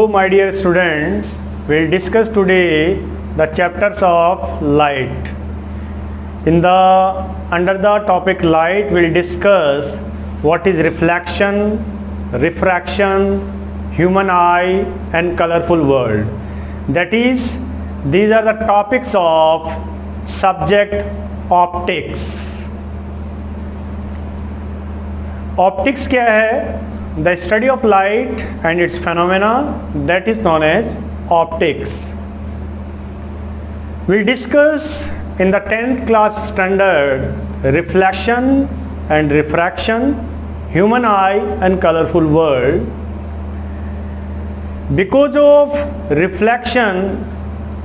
my dear students, we'll discuss today the chapters of light. Under the topic light, we'll discuss what is reflection, refraction, human eye and colorful world. That is, these are the topics of subject optics. Optics क्या है? The study of light and its phenomena, that is known as optics. We'll discuss in the 10th class standard reflection and refraction, human eye and colorful world. Because of reflection,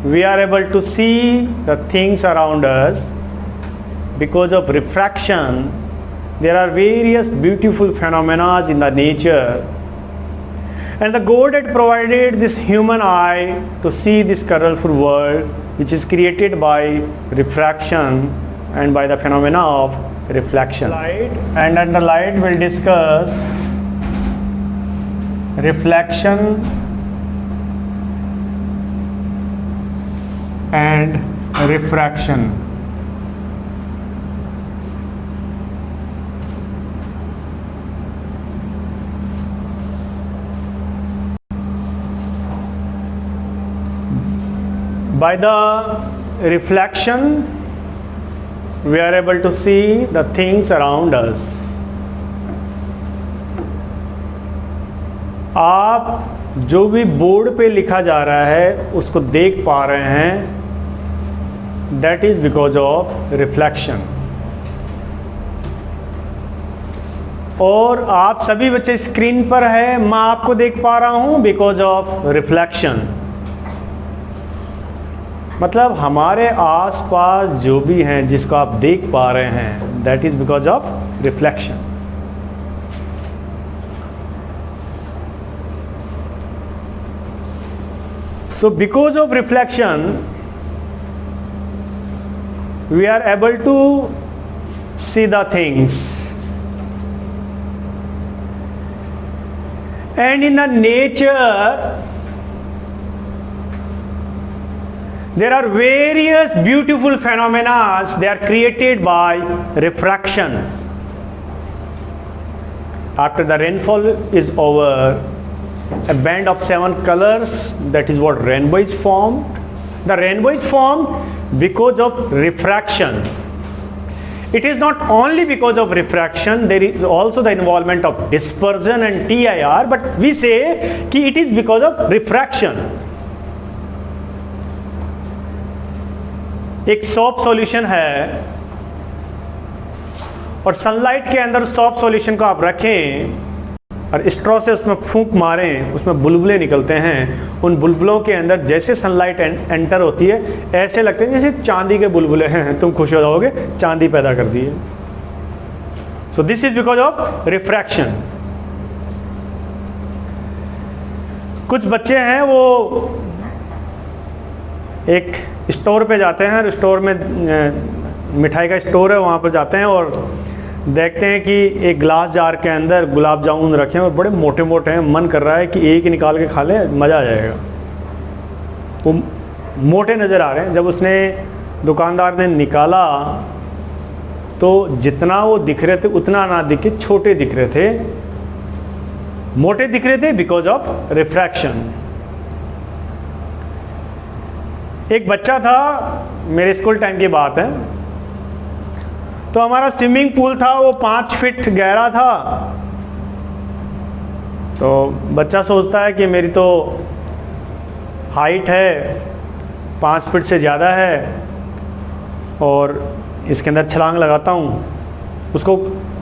we are able to see the things around us. Because of refraction, there are various beautiful phenomena in the nature, and the God had provided this human eye to see this colorful world which is created by refraction and by the phenomena of reflection. Light, and under light we'll discuss reflection and refraction. By the reflection, we are able to see the things around us. आप जो भी board पे लिखा जा रहा है उसको देख पा रहे हैं, that is because of reflection. और आप सभी बच्चे स्क्रीन पर है, मैं आपको देख पा रहा हूँ because of reflection. मतलब हमारे आसपास जो भी हैं जिसको आप देख पा रहे हैं, that is because of reflection. So because of reflection we are able to see the things, and in the nature there are various beautiful phenomena. They are created by refraction. After the rainfall is over, a band of 7 colors, that is what rainbow is formed. The rainbow is formed because of refraction. It is not only because of refraction, there is also the involvement of dispersion and TIR, but we say कि it is because of refraction. एक soft solution है और sunlight के अंदर soft solution को आप रखें और स्ट्रॉ से उसमें फूंक मारें, उसमें बुलबुले निकलते हैं. उन बुलबुलों के अंदर जैसे सनलाइट एंटर होती है ऐसे लगते हैं जैसे चांदी के बुलबुले हैं. तुम खुश हो जाओगे, चांदी पैदा कर दी है. So this is because of refraction. कुछ बच्चे हैं वो एक स्टोर पे जाते हैं, स्टोर में मिठाई का स्टोर है, वहाँ पर जाते हैं और देखते हैं कि एक ग्लास जार के अंदर गुलाब जामुन रखे हैं और बड़े मोटे मोटे हैं. मन कर रहा है कि एक ही निकाल के खा ले, मज़ा आ जाएगा. वो मोटे नज़र आ रहे हैं. जब उसने दुकानदार ने निकाला तो जितना वो दिख रहे थे उतना ना दिखे, छोटे दिख रहे थे, मोटे दिख रहे थे बिकॉज ऑफ रिफ्रैक्शन. एक बच्चा था, मेरे स्कूल टाइम की बात है, तो हमारा स्विमिंग पूल था, वो 5 फीट गहरा था. तो बच्चा सोचता है कि मेरी तो हाइट है 5 फीट से ज़्यादा है और इसके अंदर छलांग लगाता हूँ. उसको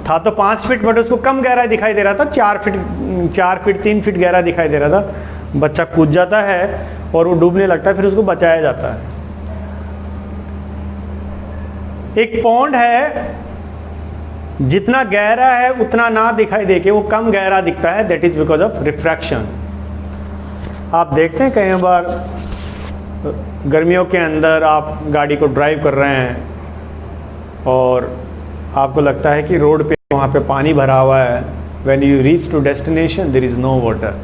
था तो 5 फीट, बट उसको कम गहरा दिखाई दे रहा था, 4 फीट 3 फीट गहरा दिखाई दे रहा था. बच्चा कूद जाता है और वो डूबने लगता है, फिर उसको बचाया जाता है. एक पॉन्ड है, जितना गहरा है उतना ना दिखाई दे के वो कम गहरा दिखता है, that is because of refraction. आप देखते हैं कई बार गर्मियों के अंदर आप गाड़ी को ड्राइव कर रहे हैं और आपको लगता है कि रोड पे वहाँ पे पानी भरा हुआ है. When you reach to destination there is no water.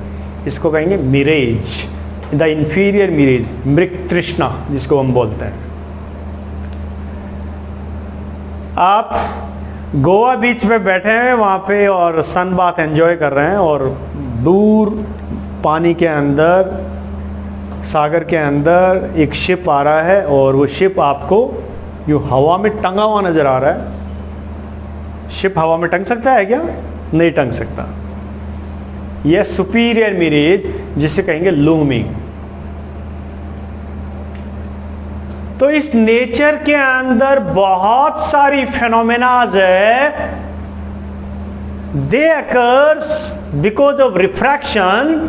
इसको कहेंगे मिरेज, द इंफीरियर मिरेज, मृग तृष्णा जिसको हम बोलते हैं। आप गोवा बीच पे बैठे हैं वहाँ पे और सन बाथ एंजॉय कर रहे हैं, और दूर पानी के अंदर, सागर के अंदर एक शिप आ रहा है, और वो शिप आपको यूँ हवा में टंगा हुआ नज़र आ रहा है। शिप हवा में टंग सकता है क्या? नहीं टंग सकता। यह सुपीरियर मिरेज जिसे कहेंगे लूमिंग। तो इस नेचर के अंदर बहुत सारी फेनोमेनाज है। They occurs because of refraction,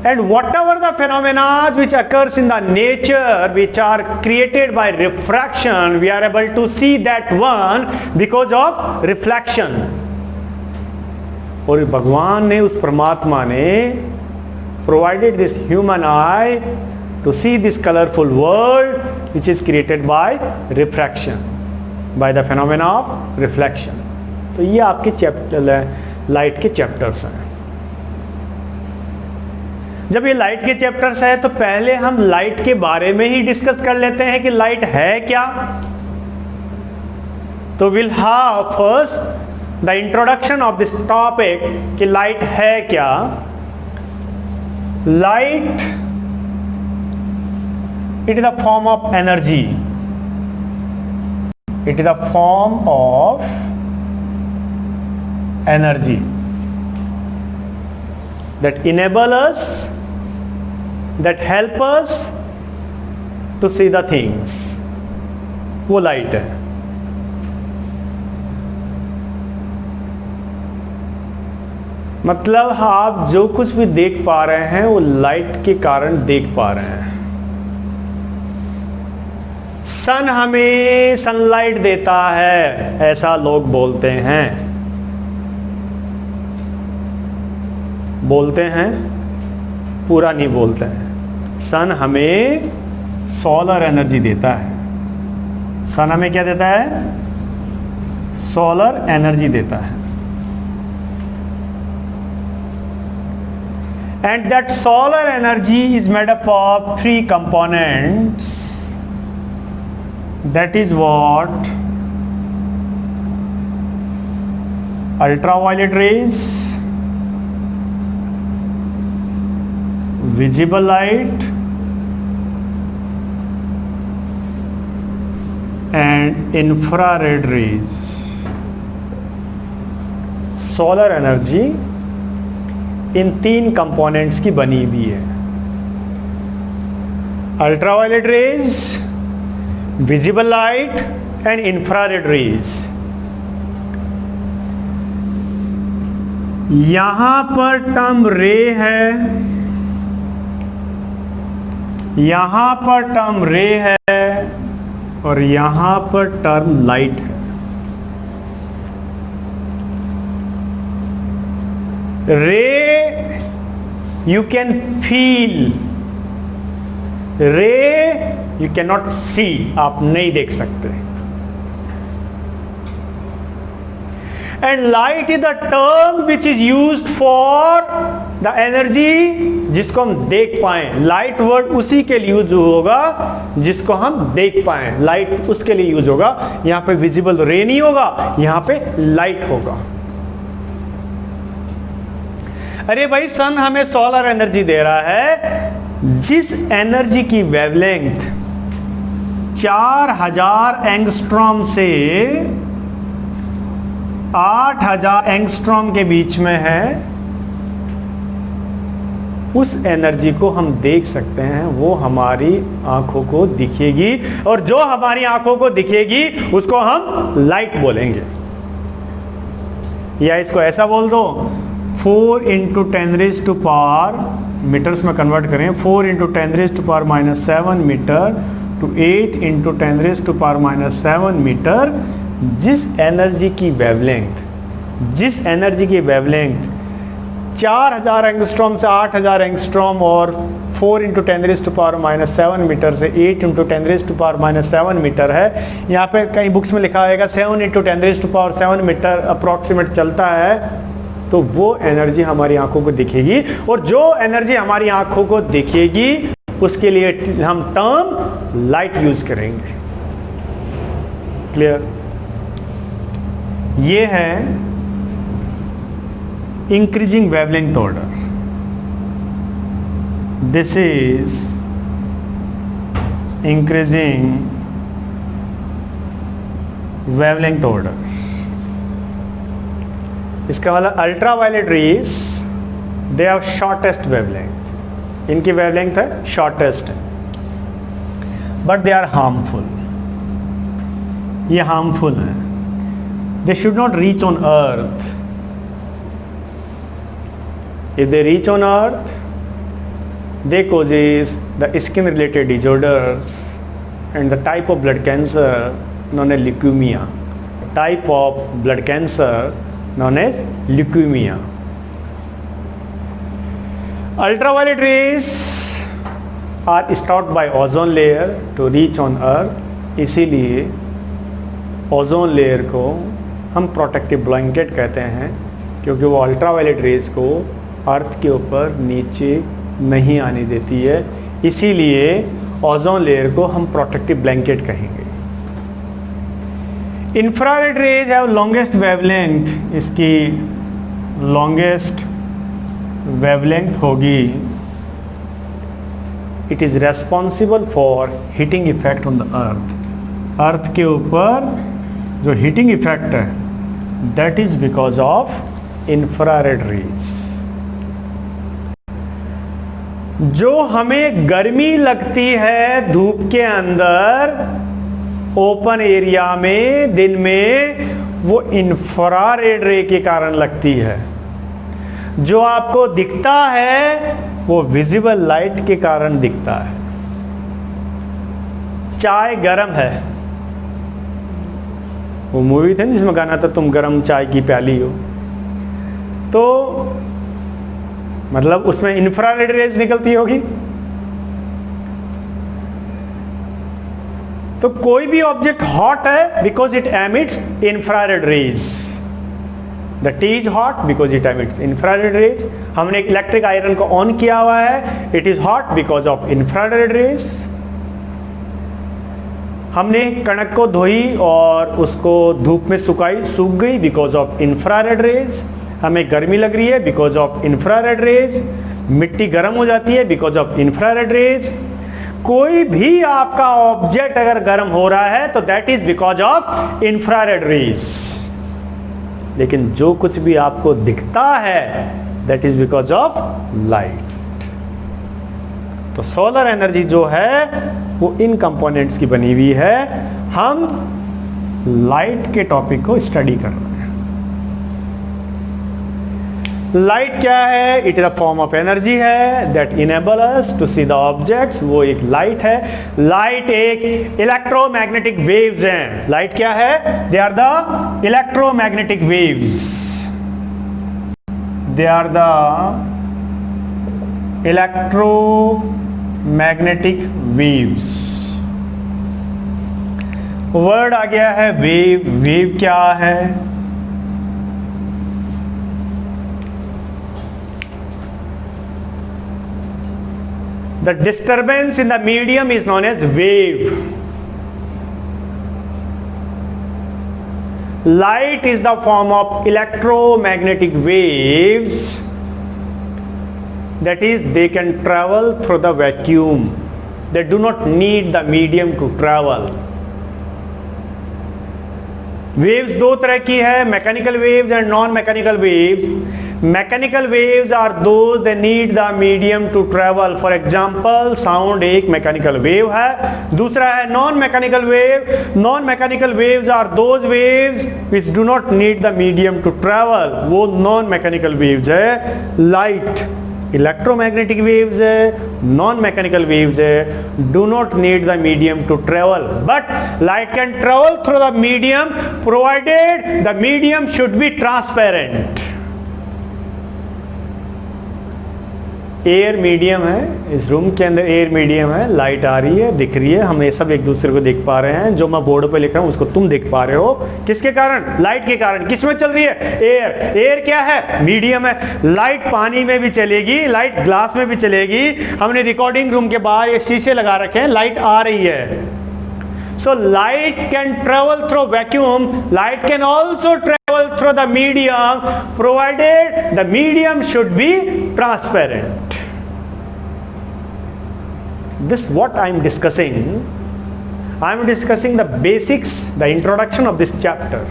and whatever the phenomena which occurs in the nature which are created by refraction, we are able to see that one because of reflection. और भगवान ने, उस परमात्मा ने provided this human eye to see this colorful world which is created by refraction, by the phenomena of reflection. तो ये आपके chapter, light के चैप्टर्स हैं। जब ये लाइट के चैप्टर्स है तो पहले हम लाइट के बारे में ही डिस्कस कर लेते हैं कि लाइट है क्या। तो will have first the introduction of this topic कि लाइट है क्या। Light, it is the form of energy, it is the form of energy that enable us, that help us to see the things, वो light है। मतलब आप जो कुछ भी देख पा रहे हैं वो लाइट के कारण देख पा रहे हैं। सन हमें सनलाइट देता है ऐसा लोग बोलते हैं, बोलते हैं, पूरा नहीं बोलते हैं। सन हमें सोलर एनर्जी देता है। सन हमें क्या देता है? सोलर एनर्जी देता है। And that solar energy is made up of 3 components, that is what? Ultraviolet rays, visible light, and infrared rays. Solar energy in 3 components की बनी हुई है। Ultraviolet rays, visible light and infrared rays. यहां पर term रे है, यहां पर टर्म रे है, और यहां पर टर्म लाइट है। रे यू कैन फील, रे यू कैन नॉट सी, आप नहीं देख सकते। And light is the term which is used for the energy जिसको हम देख पाए। लाइट वर्ड उसी के लिए यूज होगा जिसको हम देख पाए। लाइट उसके लिए यूज होगा। यहां पे विजिबल रे नहीं होगा, यहां पे लाइट होगा। अरे भाई, सन हमें सोलर एनर्जी दे रहा है। जिस एनर्जी की वेवलेंथ 4000 एंगस्ट्रॉम से 8000 एंगस्ट्रॉम के बीच में है, उस एनर्जी को हम देख सकते हैं। वो हमारी आंखों को दिखेगी, और जो हमारी आंखों को दिखेगी उसको हम लाइट बोलेंगे। या इसको ऐसा बोल दो, 4 × 10⁻⁻, मीटर्स में कन्वर्ट करें, 4 × 10⁻⁻7 मीटर टू 8 × 10⁻⁻7 मीटर। जिस एनर्जी की वेवलेंथ 4000 एंगस्ट्रॉम से 8000 एंगस्ट्रॉम, और 4 × 10⁻⁻7 मीटर से 8 × 10⁻⁻7 मीटर है। यहाँ पे कई बुक्स में लिखा होगा 7 × 10⁻7 मीटर अप्रॉक्सीमेट चलता है। तो वो एनर्जी हमारी आंखों को दिखेगी, और जो एनर्जी हमारी आंखों को दिखेगी उसके लिए हम टर्म लाइट यूज करेंगे। क्लियर? ये है increasing wavelength order. This is increasing wavelength order. इसका मतलब ultra violet rays they have shortest wavelength, इनकी वेवलेंथ है shortest, but they are harmful, ये हार्मफुल है। They should not reach on earth. If they reach on earth they causes the skin related disorders and the type of blood cancer known as leukemia, type of blood cancer known as leukemia. Ultraviolet rays are stopped by ozone layer to reach on earth, इसीलिए ozone layer को हम protective blanket कहते हैं, क्योंकि वो ultraviolet rays को अर्थ के ऊपर नीचे नहीं आने देती है, इसीलिए ओजोन लेयर को हम प्रोटेक्टिव ब्लैंकेट कहेंगे। Infrared rays have longest wavelength, इसकी लॉन्गेस्ट वेवलेंथ होगी। It is responsible for heating effect on the earth. Earth के ऊपर जो हीटिंग इफेक्ट है that is because of infrared rays. जो हमें गर्मी लगती है धूप के अंदर ओपन एरिया में दिन में, वो इंफ्रारेड रे के कारण लगती है। जो आपको दिखता है वो विजिबल लाइट के कारण दिखता है। चाय गरम है, वो मूवी थी जिसमें गाना था तुम गरम चाय की प्याली हो, तो मतलब उसमें इंफ्रारेड रेज निकलती होगी। तो कोई भी ऑब्जेक्ट हॉट है because it emits infrared rays. The tea is hot because it emits infrared rays. हमने एक इलेक्ट्रिक आयरन को ऑन किया हुआ है, it is hot because of infrared rays. हमने कणक को धोई और उसको धूप में सुखाई, सूख गई बिकॉज ऑफ इंफ्रारेड रेज। हमें गर्मी लग रही है बिकॉज ऑफ इंफ्रारेड रेज। मिट्टी गर्म हो जाती है बिकॉज ऑफ इंफ्रारेड रेज। कोई भी आपका ऑब्जेक्ट अगर गर्म हो रहा है तो that is because of infrared raise. लेकिन जो कुछ भी आपको दिखता है that is because of light. तो सोलर एनर्जी जो है वो इन कंपोनेंट्स की बनी हुई है। हम लाइट के टॉपिक को स्टडी कर रहे हैं। लाइट क्या है? It is a form of energy है that enable us to see the objects. वो एक लाइट है। लाइट एक इलेक्ट्रोमैग्नेटिक वेव्स हैं। लाइट क्या है? They are the electromagnetic waves. They are the electromagnetic waves. Word आ गया है वेव। वेव क्या है? The disturbance in the medium is known as wave. Light is the form of electromagnetic waves, that is they can travel through the vacuum. They do not need the medium to travel. Waves दो तरह की है, mechanical waves and non mechanical waves. Mechanical waves are those they need the medium to travel. For example sound एक mechanical wave है। दूसरा है non mechanical wave. Non mechanical waves are those waves which do not need the medium to travel. वो non mechanical waves है। Light electromagnetic waves है, non mechanical waves है, do not need the medium to travel, but light can travel through the medium provided the medium should be transparent. Air medium है, इस room के अंदर air medium है, light आ रही है, दिख रही है, हम ये सब एक दूसरे को देख पा रहे हैं। जो मैं बोर्ड पे लिख रहा हूँ उसको तुम देख पा रहे हो, किसके कारण? लाइट के कारण। किसमें चल रही है? एयर। एयर क्या है? मीडियम है। लाइट पानी में भी चलेगी, लाइट ग्लास में भी चलेगी। हमने रिकॉर्डिंग रूम के बाहर ये शीशे लगा रखे हैं, लाइट आ रही है। So light can travel through vacuum, light can also travel through the medium, provided the medium should be transparent. This what I am discussing. I am discussing the basics, the introduction of this chapter.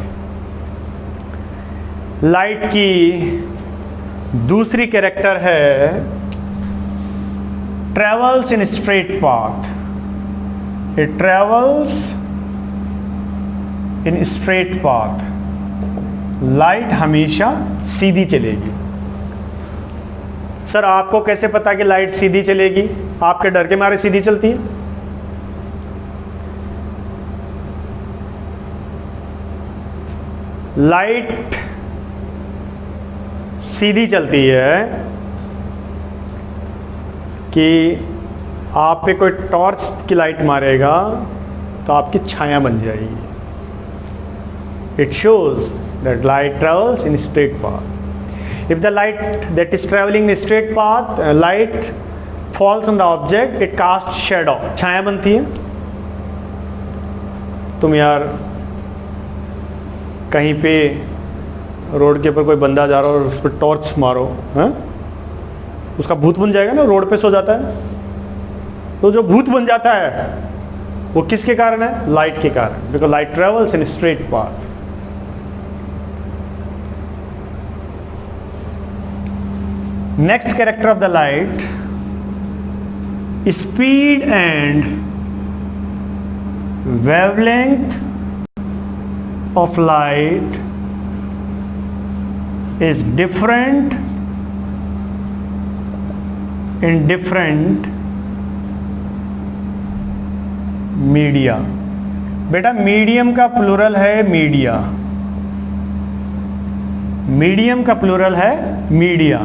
Light की दूसरी character है travels in straight path. It travels in straight path. Light हमेशा सीधी चलेगी। Sir आपको कैसे पता कि light सीधी चलेगी? आपके डर के मारे सीधी चलती है? लाइट सीधी चलती है कि आप पे कोई टॉर्च की लाइट मारेगा तो आपकी छाया बन जाएगी। It shows that light travels in straight path. If the light that is travelling in straight path, light falls on the object, it cast shadow, छाया बनती है। तुम यार कहीं पे रोड के ऊपर कोई बंदा जा रहा हो और उस पर टॉर्च मारो, है? उसका भूत बन जाएगा ना, रोड पे सो जाता है। तो जो भूत बन जाता है वो किसके कारण है? लाइट के कारण। Because light travels in straight path. Next character of the light, speed and wavelength of light is different in different media. बेटा मीडियम का प्लूरल है मीडिया, मीडियम का प्लूरल है media.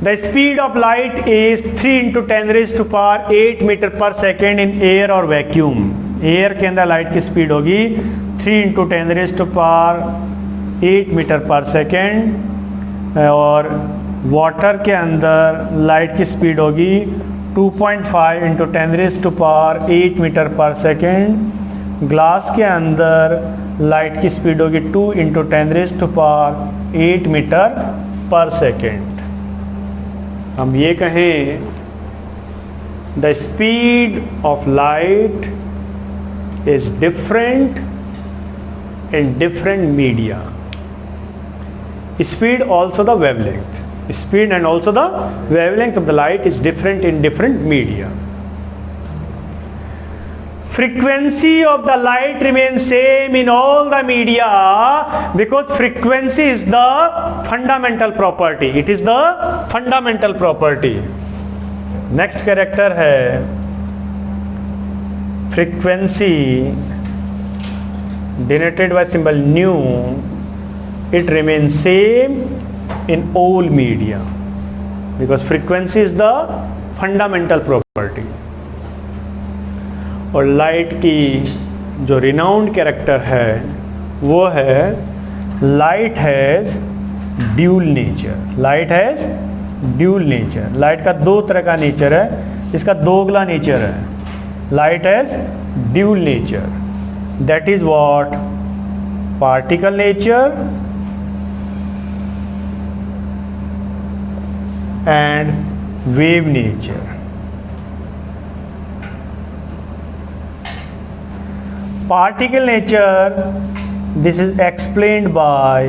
The speed of light is 3 into 10 raised to power 8 metre पर second in air और vacuum. Air के अंदर light की स्पीड होगी 3 into 10 raised to power 8 metre पर सेकेंड, और वाटर के अंदर लाइट की स्पीड होगी 2.5 into 10 raised to power 8 metre पर सेकेंड। ग्लास के अंदर लाइट की स्पीड होगी 2 into 10 raised to power 8 metre पर सेकेंड। हम ये कहें the speed of light is different in different media. Speed also the wavelength. Speed and also the wavelength of the light is different in different media. Frequency of the light remains same in all the media because frequency is the fundamental property. It is the fundamental property. Next character है frequency denoted by symbol nu. It remains same in all media because frequency is the fundamental property. और light की जो renowned character है वो है light has dual nature. Light has dual nature. Light का दो तरह का नेचर है, इसका दोगला नेचर है। Light has dual nature, that is what particle nature and wave nature. Particle nature, this is explained by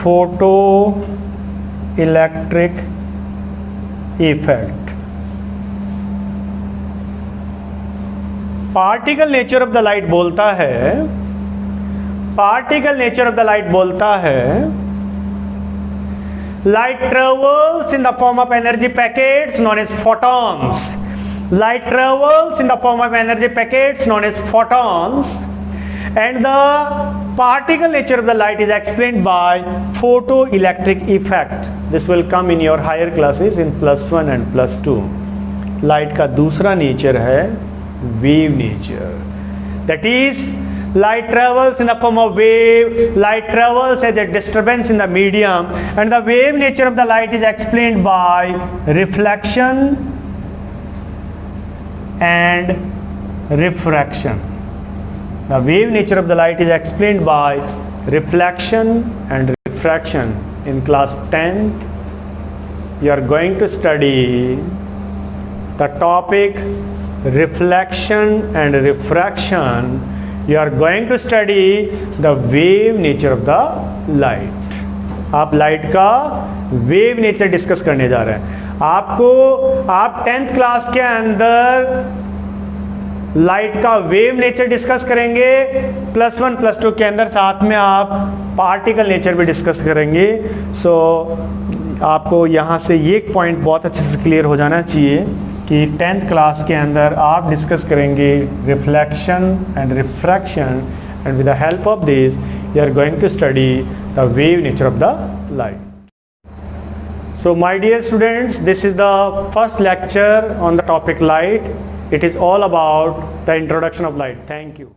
photoelectric effect. Particle nature of the light बोलता है, particle nature of the light बोलता है light travels in the form of energy packets known as photons. Light travels in the form of energy packets known as photons, and the Particle nature of the light is explained by photoelectric effect. This will come in your higher classes in +1 and +2. Light का दूसरा nature है wave nature. That is, light travels in the form of wave. Light travels as a disturbance in the medium, and the wave nature of the light is explained by reflection and refraction. The wave nature of the light is explained by reflection and refraction. In class 10th, you are going to study the topic reflection and refraction. You are going to study the wave nature of the light. आप light का wave nature discuss करने जा रहे हैं. आप 10th class के अंदर light का वेव नेचर डिस्कस करेंगे, +1 +2 के अंदर साथ में आप पार्टिकल नेचर भी डिस्कस करेंगे. सो आपको यहाँ से ये एक पॉइंट बहुत अच्छे से क्लियर हो जाना चाहिए कि 10th क्लास के अंदर आप डिस्कस करेंगे reflection and refraction, and with the help of this you are going to study the wave nature of the light. So my dear students, this is the first lecture on the topic light. It is all about the introduction of light. Thank you.